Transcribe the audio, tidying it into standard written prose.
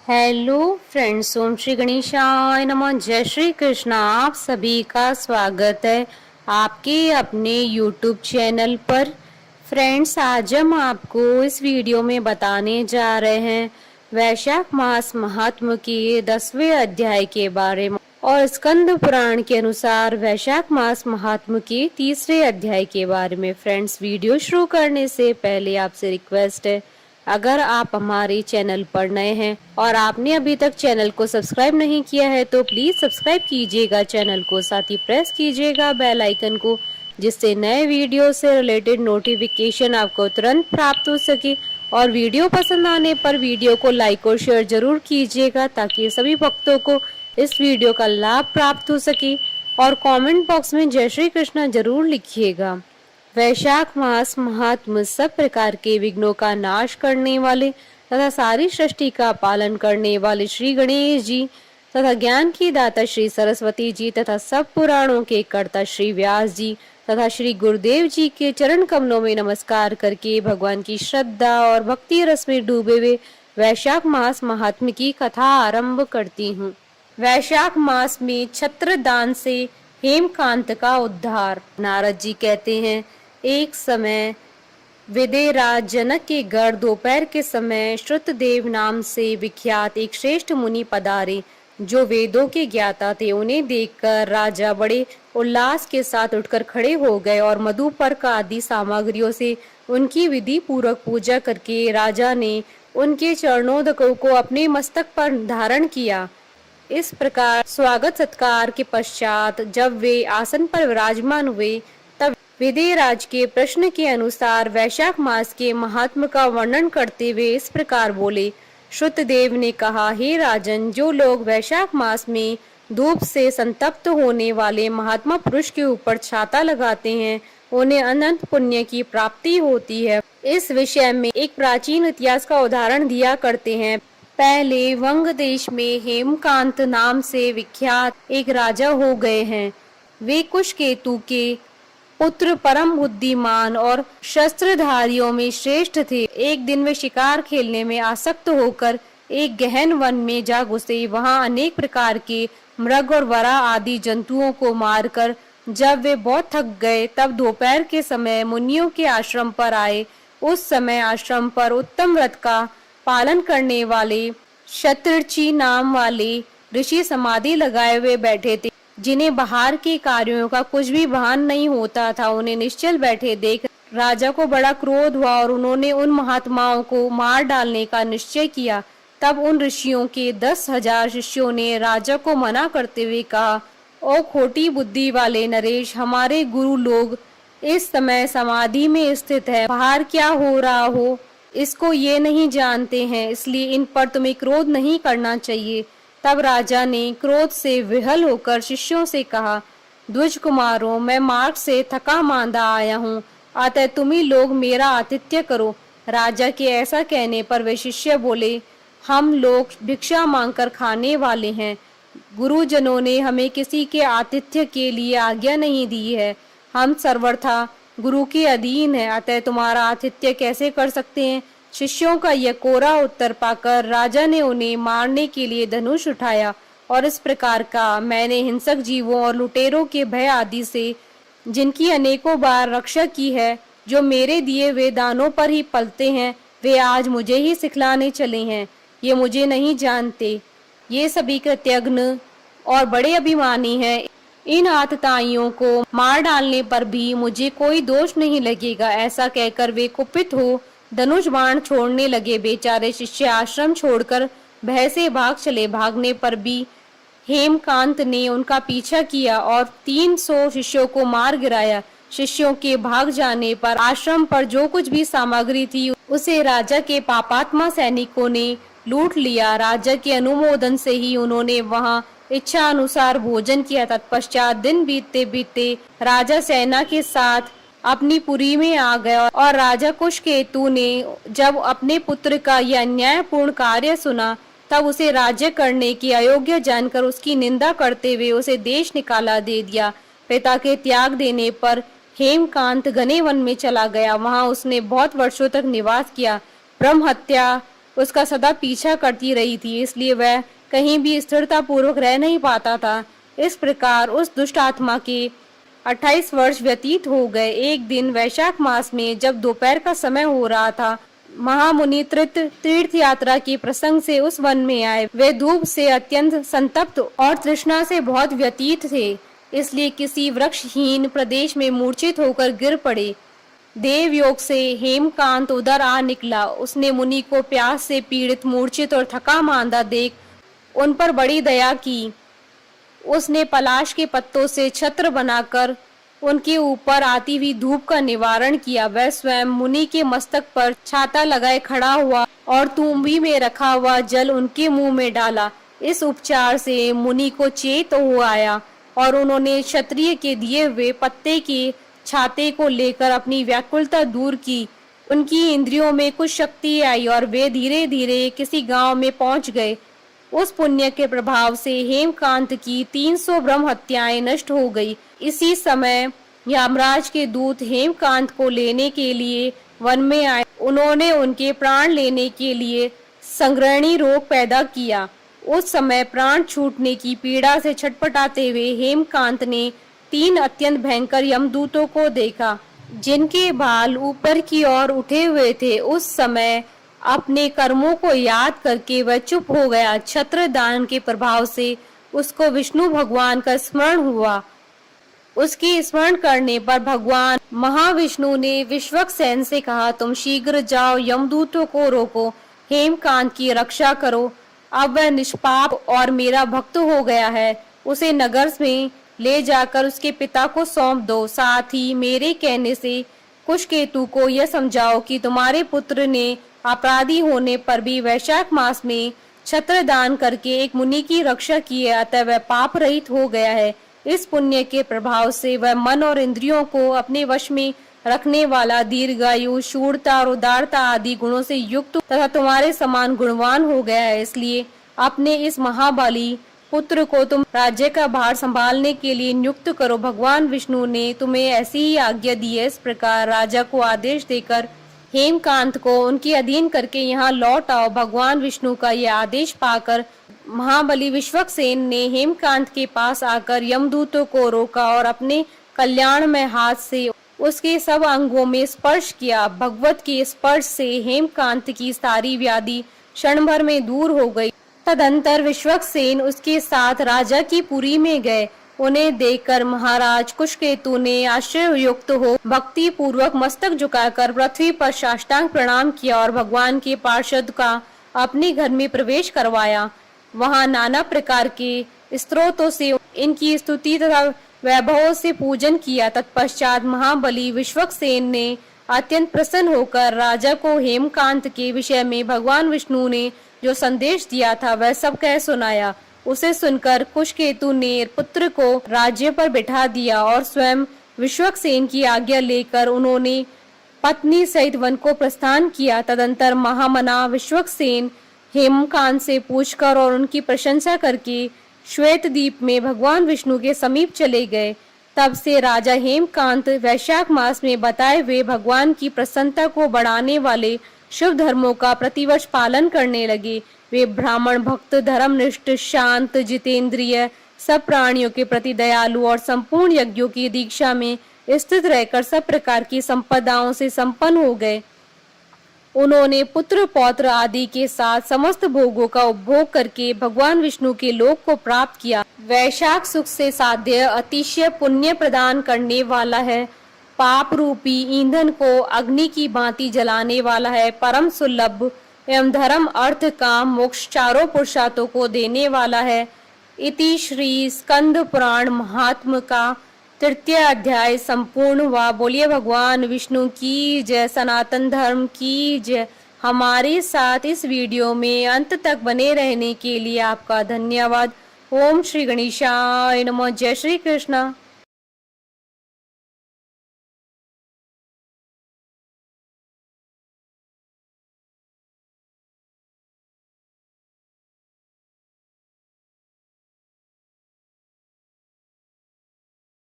Hello friends, ओम श्री गणेशाय नमः। जय श्री कृष्णा। आप सभी का स्वागत है आपके अपने यूट्यूब चैनल पर। फ्रेंड्स, आज हम आपको इस वीडियो में बताने जा रहे हैं वैशाख मास महात्म के 10वें अध्याय के बारे में और स्कंद पुराण के अनुसार वैशाख मास महात्म के 3रे अध्याय के बारे में। फ्रेंड्स, वीडियो शुरू करने से पहले आपसे रिक्वेस्ट है, अगर आप हमारे चैनल पर नए हैं और आपने अभी तक चैनल को सब्सक्राइब नहीं किया है तो प्लीज सब्सक्राइब कीजिएगा चैनल को, साथ ही प्रेस कीजिएगा बेल आइकन को, जिससे नए वीडियो से रिलेटेड नोटिफिकेशन आपको तुरंत प्राप्त हो सके। और वीडियो पसंद आने पर वीडियो को लाइक और शेयर जरूर कीजिएगा ताकि सभी भक्तों को इस वीडियो का लाभ प्राप्त हो सके। और कमेंट बॉक्स में जय श्री कृष्ण जरूर लिखिएगा। वैशाख मास महात्म सब प्रकार के विघ्नों का नाश करने वाले तथा सारी सृष्टि का पालन करने वाले श्री गणेश जी तथा ज्ञान की दाता श्री सरस्वती जी तथा सब पुराणों के कर्ता श्री व्यास जी तथा श्री गुरुदेव जी के चरण कमलों में नमस्कार करके भगवान की श्रद्धा और भक्ति रस में डूबे हुए वैशाख मास महात्म की कथा आरंभ करती हूँ। वैशाख मास में छत्र दान से हेमकांत का उद्धार। नारद जी कहते हैं, एक समय विदेराज जनक के घर दोपहर के समय श्रुतदेव नाम से विख्यात एक श्रेष्ठ मुनि पधारे, जो वेदों के ज्ञाता थे। उन्हें देखकर राजा बड़े उल्लास के साथ उठकर खड़े हो गए और मधुपर्क आदि सामग्रियों से उनकी विधि पूर्वक पूजा करके राजा ने उनके चरणोदकों को अपने मस्तक पर धारण किया। इस प्रकार स्वागत सत्कार के पश्चात जब वे आसन पर विराजमान हुए तब विदेराज के प्रश्न के अनुसार वैशाख मास के महात्म का वर्णन करते हुए इस प्रकार बोले। श्रुतदेव ने कहा, हे राजन, जो लोग वैशाख मास में धूप से संतप्त होने वाले महात्मा पुरुष के ऊपर छाता लगाते हैं, उन्हें अनंत पुण्य की प्राप्ति होती है। इस विषय में एक प्राचीन इतिहास का उदाहरण दिया करते हैं। पहले वंग देश में हेमकांत नाम से विख्यात एक राजा हो गए हैं। वे कुशकेतु के पुत्र, परम बुद्धिमान और शस्त्रधारियों में श्रेष्ठ थे। एक दिन वे शिकार खेलने में आसक्त होकर एक गहन वन में जा घुसे। वहां अनेक प्रकार के मृग और वरा आदि जंतुओं को मारकर जब वे बहुत थक गए तब दोपहर के समय मुनियों के आश्रम पर आए। उस समय आश्रम पर उत्तम व्रत का पालन करने वाले शतृचि नाम वाले ऋषि समाधि लगाए हुए बैठे थे, जिन्हें बाहर के कार्यों का कुछ भी भान नहीं होता था। उन्हें निश्चल बैठे देख राजा को बड़ा क्रोध हुआ और उन्होंने उन महात्माओं को मार डालने का निश्चय किया। तब उन ऋषियों के 10,000 शिष्यों ने राजा को मना करते हुए कहा, ओ खोटी बुद्धि वाले नरेश, हमारे गुरु लोग इस समय समाधि में स्थित है। बाहर क्या हो रहा हो इसको ये नहीं जानते हैं, इसलिए इन पर तुम्हें क्रोध नहीं करना चाहिए। तब राजा ने क्रोध से विहल होकर शिष्यों से कहा, द्विज कुमारों, मैं मार्ग से थका मांदा आया हूँ, अतः तुम ही लोग मेरा आतिथ्य करो। राजा के ऐसा कहने पर वे शिष्य बोले, हम लोग भिक्षा मांगकर खाने वाले हैं। गुरुजनों ने हमें किसी के आतिथ्य के लिए आज्ञा नहीं दी है। हम सर्वथा गुरु के अधीन है, अतः तुम्हारा आतिथ्य कैसे कर सकते हैं। शिष्यों का यह कोरा उत्तर पाकर राजा ने उन्हें मारने के लिए धनुष उठाया और इस प्रकार का, मैंने हिंसक जीवों और लुटेरों के भय आदि से जिनकी अनेकों बार रक्षा की है, जो मेरे दिए हुए दानों पर ही पलते हैं, वे आज मुझे ही सिखलाने चले हैं। ये मुझे नहीं जानते, ये सभी कृतज्ञ और बड़े अभिमानी हैं। इन आतताइयों को मार डालने पर भी मुझे कोई दोष नहीं लगेगा। ऐसा कहकर वे कुपित हो धनुष बाण छोड़ने लगे। बेचारे शिष्य आश्रम छोड़कर भय से भाग चले। भागने पर भी हेमकांत ने उनका पीछा किया और 300 शिष्यों को मार गिराया। शिष्यों के भाग जाने पर आश्रम पर जो कुछ भी सामग्री थी उसे राजा के पापात्मा सैनिकों ने लूट लिया। राजा के अनुमोदन से ही उन्होंने वहां इच्छा अनुसार भोजन किया। तत्पश्चात दिन बीतते बीतते राजा सेना के साथ अपनी पुरी में आ गया और राजा कुशकेतु ने जब अपने पुत्र का यह अन्यायपूर्ण कार्य सुना तब उसे राज्य करने की अयोग्य जानकर उसकी निंदा करते हुए उसे देश निकाला दे दिया। पिता के त्याग देने पर हेमकांत घने वन में चला गया। वहां उसने बहुत वर्षों तक निवास किया। ब्रह्म हत्या उसका सदा पीछा करती रही थी, इसलिए वह कहीं भी स्थिरता पूर्वक रह नहीं पाता था। इस प्रकार उस दुष्ट आत्मा के 28 वर्ष व्यतीत हो गए। एक दिन वैशाख मास में जब दोपहर का समय हो रहा था, महामुनि तीर्थ यात्रा के प्रसंग से उस वन में आए। वे धूप से अत्यंत संतप्त और तृष्णा से बहुत व्यतीत थे, इसलिए किसी वृक्षहीन प्रदेश में मूर्छित होकर गिर पड़े। देवयोग से हेमकांत उधर आ निकला। उसने मुनि को प्यास से पीड़ित, मूर्छित और थका मांदा देख उन पर बड़ी दया की। उसने पलाश के पत्तों से छत्र बनाकर उनके ऊपर आती हुई धूप का निवारण किया। वह स्वयं मुनि के मस्तक पर छाता लगाए खड़ा हुआ और तुम्बी में रखा हुआ जल उनके मुंह में डाला। इस उपचार से मुनि को चेत हो आया और उन्होंने क्षत्रिय के दिए हुए पत्ते के छाते को लेकर अपनी व्याकुलता दूर की। उनकी इंद्रियों में कुछ शक्ति आई और वे धीरे धीरे किसी गांव में पहुंच गए। उस पुण्य के प्रभाव से हेमकांत की 300 ब्रह्म हत्याएं नष्ट हो गई। इसी समय यमराज के दूत हेमकांत को लेने के लिए वन में आए। उन्होंने उनके प्राण लेने के लिए संग्रहणी रोग पैदा किया। उस समय प्राण छूटने की पीड़ा से छटपटाते हुए हेमकांत ने 3 अत्यंत भयंकर यमदूतों को देखा, जिनके बाल ऊपर की ओर उठे हुए थे। उस समय अपने कर्मों को याद करके वह चुप हो गया। छत्र दान के प्रभाव से उसको विष्णु भगवान का स्मरण हुआ। उसकी स्मरण करने पर भगवान महाविष्णु ने विश्वक्सेन से कहा, तुम शीघ्र जाओ, यमदूतों को रोको, हेमकांत की रक्षा करो। अब वह निष्पाप और मेरा भक्त हो गया है। उसे नगर में ले जाकर उसके पिता को सौंप दो। साथ ही मेरे कहने से कुशकेतु को यह समझाओ कि तुम्हारे पुत्र ने अपराधी होने पर भी वैशाख मास में छत्र दान करके एक मुनि की रक्षा की है, अतः वह पाप रहित हो गया है। इस पुण्य के प्रभाव से वह मन और इंद्रियों को अपने वश में रखने वाला, दीर्घायु, शूरता और उदारता आदि गुणों से युक्त तथा तुम्हारे समान गुणवान हो गया है। इसलिए अपने इस महाबली पुत्र को तुम राज्य का भार संभालने के लिए नियुक्त करो। भगवान विष्णु ने तुम्हें ऐसी ही आज्ञा दी है। इस प्रकार राजा को आदेश देकर हेमकांत को उनके अधीन करके यहाँ लौट आओ। भगवान विष्णु का यह आदेश पाकर महाबली विश्वक्सेन ने हेमकांत के पास आकर यमदूतों को रोका और अपने कल्याणमय हाथ से उसके सब अंगों में स्पर्श किया। भगवत के स्पर्श से हेमकांत की सारी व्याधि क्षण भर में दूर हो गई। तदंतर विश्वक्सेन उसके साथ राजा की पुरी में गए। उन्हें देखकर महाराज कुशकेतु ने आश्चर्ययुक्त हो भक्ति पूर्वक मस्तक झुकाकर पृथ्वी पर साष्टांग प्रणाम किया और भगवान के पार्षद का अपने घर में प्रवेश करवाया। वहां नाना प्रकार के स्तोत्रों से इनकी स्तुति तथा वैभव से पूजन किया। तत्पश्चात महाबली विश्वक्सेन ने अत्यंत प्रसन्न होकर राजा को हेमकांत के विषय में भगवान विष्णु ने जो संदेश दिया था वह सब कह सुनाया। उसे सुनकर कुशकेतु ने पुत्र को राज्य पर बिठा दिया और स्वयं विश्वक्सेन की आज्ञा लेकर उन्होंने पत्नी सहित वन को प्रस्थान किया। तदंतर महामना विश्वक्सेन हेमकांत से पूछकर और उनकी प्रशंसा करके श्वेत द्वीप में भगवान विष्णु के समीप चले गए। तब से राजा हेमकांत वैशाख मास में बताए हुए भगवान की प्रसन्नता को बढ़ाने वाले शुभ धर्मों का प्रतिवर्ष पालन करने लगे। वे ब्राह्मण भक्त, धर्मनिष्ठ, शांत, जितेंद्रिय, सब प्राणियों के प्रति दयालु और संपूर्ण यज्ञों की दीक्षा में स्थित रहकर सब प्रकार की संपदाओं से संपन्न हो गए। उन्होंने पुत्र पौत्र आदि के साथ समस्त भोगों का उपभोग करके भगवान विष्णु के लोक को प्राप्त किया। वैशाख सुख से साध्य अतिशय पुण्य प्रदान करने वाला है। पाप रूपी ईंधन को अग्नि की भांति जलाने वाला है। परम सुलभ एवं धर्म, अर्थ, काम, मोक्ष चारों पुरुषार्थों को देने वाला है। इति श्री स्कंद पुराण महात्म का 3य अध्याय संपूर्ण हुआ। बोलिए भगवान विष्णु की जय, सनातन धर्म की जय। हमारे साथ इस वीडियो में अंत तक बने रहने के लिए आपका धन्यवाद। ओम श्री गणेशाय नमः। जय श्री कृष्ण।